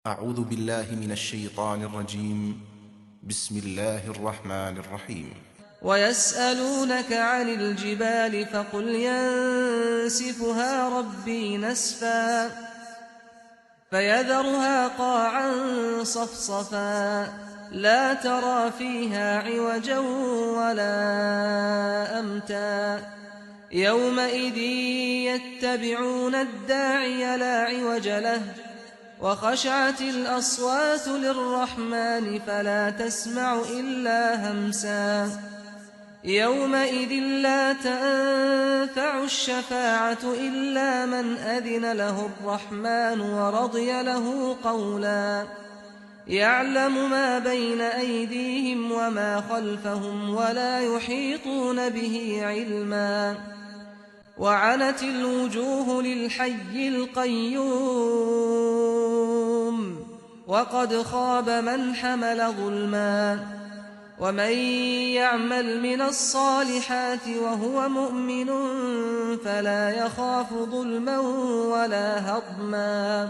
أعوذ بالله من الشيطان الرجيم بسم الله الرحمن الرحيم ويسألونك عن الجبال فقل ينسفها ربي نسفا فيذرها قاعا صفصفا لا ترى فيها عوجا ولا أمتا يومئذ يتبعون الداعي لا عوج له وخشعت الأصوات للرحمن فلا تسمع إلا همسا يومئذ لا تنفع الشفاعة إلا من أذن له الرحمن ورضي له قولا يعلم ما بين أيديهم وما خلفهم ولا يحيطون به علما وعنت الوجوه للحي القيوم وقد خاب من حمل ظلما ومن يعمل من الصالحات وهو مؤمن فلا يخاف ظلما ولا هضما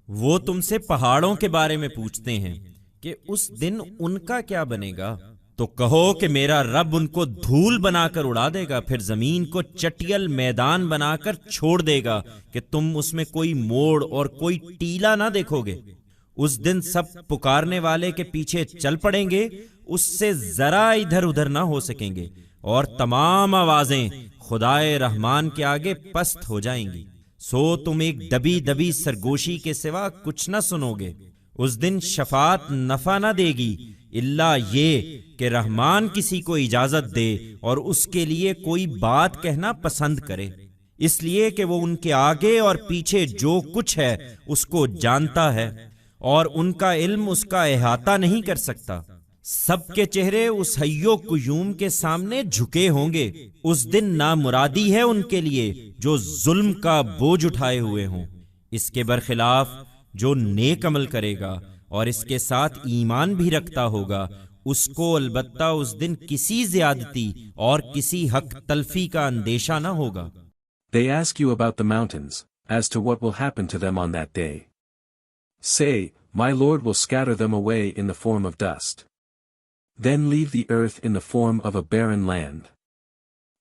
وہ تم سے پہاڑوں کے بارے میں پوچھتے ہیں کہ اس دن ان کا کیا بنے گا، تو کہو کہ میرا رب ان کو دھول بنا کر اڑا دے گا، پھر زمین کو چٹیل میدان بنا کر چھوڑ دے گا کہ تم اس میں کوئی موڑ اور کوئی ٹیلا نہ دیکھو گے۔ اس دن سب پکارنے والے کے پیچھے چل پڑیں گے، اس سے ذرا ادھر ادھر نہ ہو سکیں گے، اور تمام آوازیں خدائے رحمان کے آگے پست ہو جائیں گی۔ سو تم ایک دبی دبی سرگوشی کے سوا کچھ نہ سنو گے۔ اس دن شفاعت نفع نہ دے گی الا یہ کہ رحمان کسی کو اجازت دے اور اس کے لیے کوئی بات کہنا پسند کرے، اس لیے کہ وہ ان کے آگے اور پیچھے جو کچھ ہے اس کو جانتا ہے، اور ان کا علم اس کا احاطہ نہیں کر سکتا۔ سب کے چہرے اس حی و قیوم کے سامنے جھکے ہوں گے۔ اس دن نامرادی ہے ان کے لیے جو ظلم کا بوجھ اٹھائے ہوئے ہوں۔ اس کے برخلاف جو نیک عمل کرے گا اور اس کے ساتھ ایمان بھی رکھتا ہوگا، اس کو البتہ اس دن کسی زیادتی اور کسی حق تلفی کا اندیشہ نہ ہوگا۔ They ask you about the mountains, as to what will happen to them on that day. Say, my Lord will scatter them away in the form of dust. Then leave the earth in the form of a barren land,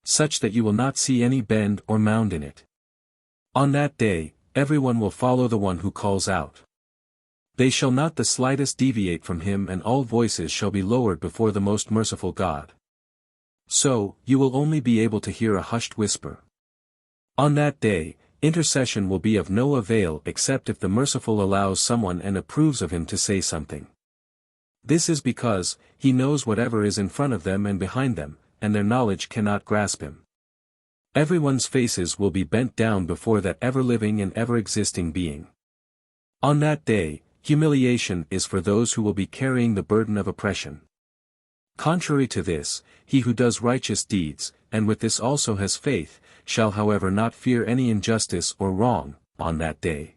such that you will not see any bend or mound in it. On that day, everyone will follow the one who calls out. They shall not the slightest deviate from him, and all voices shall be lowered before the most merciful God. So, you will only be able to hear a hushed whisper. On that day, intercession will be of no avail except if the merciful allows someone and approves of him to say something. This is because he knows whatever is in front of them and behind them, and their knowledge cannot grasp him. Everyone's faces will be bent down before that ever-living and ever-existing being. On that day, humiliation is for those who will be carrying the burden of oppression. Contrary to this, he who does righteous deeds, and with this also has faith, shall however not fear any injustice or wrong, on that day.